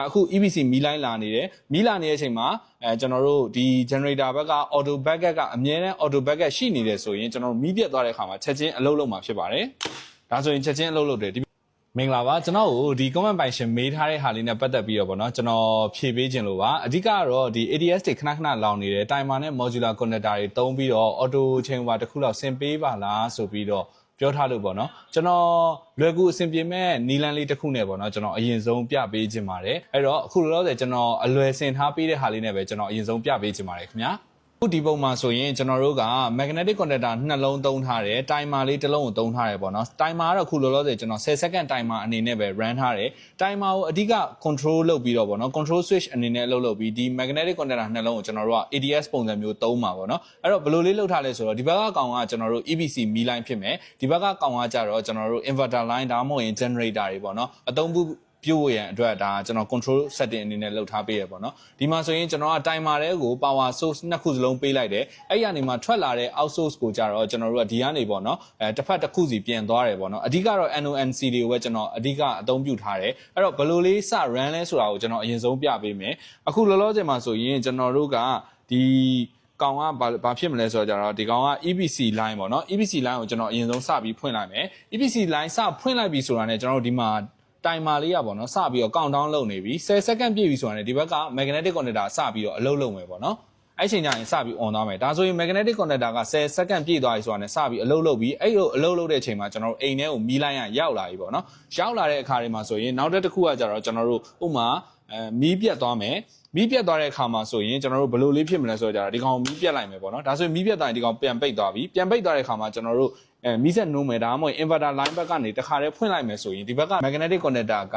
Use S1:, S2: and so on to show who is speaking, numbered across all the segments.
S1: အခု EPC မီးလိုင်းလာနေတယ်မီးလာနေတဲ့အချိန်မှာကျွန်တော်တို့ဒီ generator ဘက်က auto backup ကအမြဲတမ်း auto backup ရှိနေတယ်ဆိုရင်ကျွန်တော်တို့မီးပြတ်သွားတဲ့အခါမှာချက်ချင်းအလုပ်လုပ်မှာဖြစ်ပါတယ်ဒါဆိုရင်ချက်ချင်းအလုပ်လုပ်တယ်မင်္ဂလာပါကျွန်တော်တို့ဒီ comment ပိုင်ရှင်မေးထားတဲ့ဟာလေးနဲ့ပတ်သက်ပြီးတော့ဗောနော်ကျွန်တော်ဖြည့်ပေးခြင်းလို့ပါအဓိကကတော့ဒီ ADS တွေခဏခဏလောင်နေတယ် timer နဲ့ modular connector တွေတုံးပြီးတော့ auto chamber တစ်ခုလောက်ဆင်ပေးပါလားဆိုပြီးတော့ပြောထားလို့ဗောနော်ကျွန်တော်လွယ်ကူအဆင်ပြေမဲ့နီလန်းလေးတစ်ခုနဲ့ဗောနော်ကျွန်တော်အရင်ဆုံးပြပေးခြင်းပါတယ်အဲ့တော့အခုလောလောဆယ်ကျွန်တော်အလွယ်ဆင်ထားပေးတဲ့ဟာလေးနဲ့ပဲကျွန်တော်အရင်ဆုံးပြပေးခြင်းပါတယ်ခင်ဗျာခုဒီပုံမှာဆိုရင်ကျွန်တော်တို့က magnetic connector နှစ်လုံးသုံးထားတယ် timer လေးတစ်လုံးကိုသုံးထားတယ်ပေါ့နော် timer ကတော့ခုလောလောဆယ်ကျွန်တော်10 second timer အနေနဲ့ပဲ run ထားတယ် timer ကိုအဓိက control လုပ်ပြီးတော့ပေါ့နော် control switch အနေနဲ့အလုပ်လုပ်ပြီးဒီ magnetic connector နှစ်လုံးကိုကျွန်တော်တို့က ADS ပုံစံမျိုးသုံးမှာပေါ့နော်အဲ့တော့ဘယ်လိုလေးလုပ်ထားလဲဆိုတော့ဒီဘက်ကကောင်ကကျွန်တော်တို့ EPC မီးလိုင်းဖြစ်မယ်ဒီဘက်ကကောင်ကကြတော့ကျွန်တော်တို့ inverter line ဒါမှမဟုတ်ရင် generator တွေပေါ့နော်အသုံးပြုတ်ရန်အတွက်ဒါကျွန်တော် control setting အနေနဲ့လုပ်ထားပေးရပေါ့နော်ဒီမှာဆိုရင်ကျွန်တော်က timer တွေကို power source နှစ်ခုစလုံးပေးလိုက်တယ်အဲ့ဒီကနေမှထွက်လာတဲ့ out source ကိုကြတော့ကျွန်တော်တို့ကဒီကနေပေါ့နော်တစ်ဖက်တစ်ခုစီပြန်သွားတယ်ပေါ့နော်အဓိကတော့ NONC တွေကိုပဲကျွန်တော်အဓိကအသုံးပြုထားတယ်အဲ့တော့ဘယ်လိုလေးစ run လဲဆိုတာကိုကျွန်တော်အရင်ဆုံးပြပေးမယ်အခုလောလောဆယ်မှာဆိုရင်ကျွန်တော်တို့ကဒီကောင်ကဘာဖြစ်မလဲဆိုတော့ကြတော့ဒီကောင်က EPC line ပေါ့နော် EPC line ကိုကျွန်တော်အရင်ဆုံးစပြီးဖွင့်လိုက်မယ် EPC line စဖွင့်လိုက်ပြီဆိုတာနဲ့ကျွန်တော်တို့ဒီမှာtimer လေးရပါတော့စပြီးတော့ count down လုပ်နေပြီ10 second ပြည့်ပြီဆိုတာနဲ့ဒီဘက်က magnetic connector စပြီးတော့အလုပ်လုပ်မယ်ပေါ့နော်အဲ့ချိန်ကျရင်စပြီး on သွားမယ်ဒါဆိုရင် magnetic connector က10 second ပြည့်သွားပြီဆိုတာနဲ့စပြီးအလုပ်လုပ်ပြီးအဲ့လိုအလုပ်လုပ်တဲ့အချိန်မှာကျွန်တော်တို့အိမ်ထဲကိုမီးလိုင်းရရောက်လာပြီပေါ့နော်ရောက်လာတဲ့အခါတွေမှာဆိုရင်နောက်တစ်ခုကကြတော့ကျွန်တော်တို့ဥမာမီးပြတ်သွားမယ်မီးပြတ်သွားတဲ့အခါမှာဆိုရင်ကျွန်တော်တို့ဘယ်လိုလေးဖြစ်မလဲဆိုတော့ကြတော့ဒီကောင်မီးပြတ်လိုက်မယ်ပေါ့နော်ဒါဆိုရင်မီးပြတ်သွားရင်ဒီကောင်ပြန်ပိတ်သွားပြီပြန်ပိတ်သွားတဲ့အခါမှာကျွန်တော်တို့မီးစက်နှိုးမယ်ဒါမှမဟုတ် inverter line ဘက်ကနေတခါတည်းဖွင့်လိုက်မယ်ဆိုရင်ဒီဘက်က magnetic connector က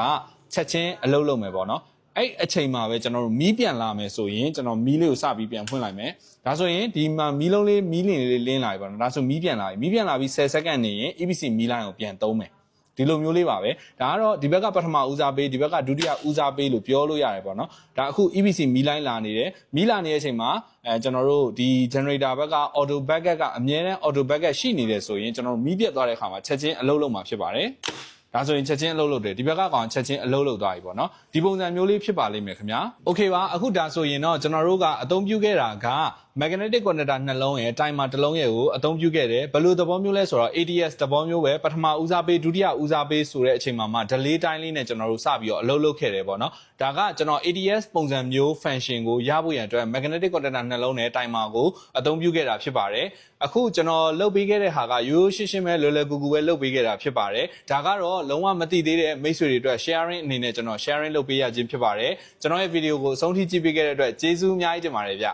S1: ချက်ချင်းအလုပ်လုပ်မယ်ပေါ့နော်အဲ့အချိန်မှာပဲကျွန်တော်တို့မီးပြန်လာမယ်ဆိုရင်ကျွန်တော်မီးလေးကိုစပြီးပြန်ဖွင့်လိုက်မယ်ဒါဆိုရင်ဒီမှာမီးလုံးလေးမီးလင်းလေးလင်းလာပြီပေါ့နော်ဒါဆိုမီးပြန်လာပြီမီးပြန်လာပြီး10 second နေရင် EPC မီးလိုင်းကိုပြန်သုံးမယ်ဒီလိုမျိုးလေးပါပဲဒါကတော့ဒီဘက်ကပထမဦးစားပေးဒီဘက်ကဒုတိယဦးစားပေးလို့ပြောလို့ရတယ်ပေါ့နော်ဒါအခု EPC မီးလိုင်းလာနေတယ်မီးလာနေတဲ့အချိန်မှာကျွန်တော်တို့ဒီ generator ဘက်က auto backup ကအမြဲတမ်း auto backup ရှိနေတယ်ဆိုရင်ကျွန်တော်တို့မီးပြတ်သွားတဲ့အခါမှာချက်ချင်းအလုပ်လုပ်မှာဖြစ်ပါတယ်ဒါဆိုရင်ချက်ချင်းအလုပ်လုပ်တယ်ဒီဘက်ကကောင်ချက်ချင်းအလုပ်လုပ်သွားပြီပေါ့နော်ဒီပုံစံမျိုးလေးဖြစ်ပါလိမ့်မယ်ခင်ဗျာโอเคပါအခုဒါဆိုရင်တော့ကျွန်တော်တို့ကအသုံးပြုခဲ့တာက magnetic connector နှလုံးရဲ့ timer တစ်လုံးရဲ့ကိုအသုံးပြုခဲ့တယ်ဘယ်လိုသဘောမျိုးလဲဆိုတော့ ADS သဘောမျိုးပဲပထမဦးစားပေးဒုတိယဦးစားပေးဆိုတဲ့အချိန်မှာ delay time လေးနဲ့ကျွန်တော်တို့စပြီးတော့အလုပ်လုပ်ခဲ့တယ်ပေါ့နော်ဒါကကျွန်တော် ADS ပုံစံမျိုး function ကိုရဖို့ရန်အတွက် magnetic connector နှလုံးနဲ့ timer ကိုအသုံးပြုခဲ့တာဖြစ်ပါတယ်အခုကျွန်တော်လုပ်ပေးခဲ့တဲ့ဟာကရိုးရှင်းရှင်းပဲလွယ်လွယ်ကူကူပဲလုပ်ပေးခဲ့တာဖြစ်ပါတယ်ဒါကတော့လုံးဝမသိသေးတဲ့မိတ်ဆွေတွေအတွက် sharing အနေနဲ့ကျွန်တော် sharing လုပ်ပေးရခြင်းဖြစ်ပါတယ်ကျွန်တော်ရဲ့ video ကိုအဆုံးထိကြည့်ပေးခဲ့တဲ့အတွက်ကျေးဇူးအများကြီးတင်ပါတယ်ဗျ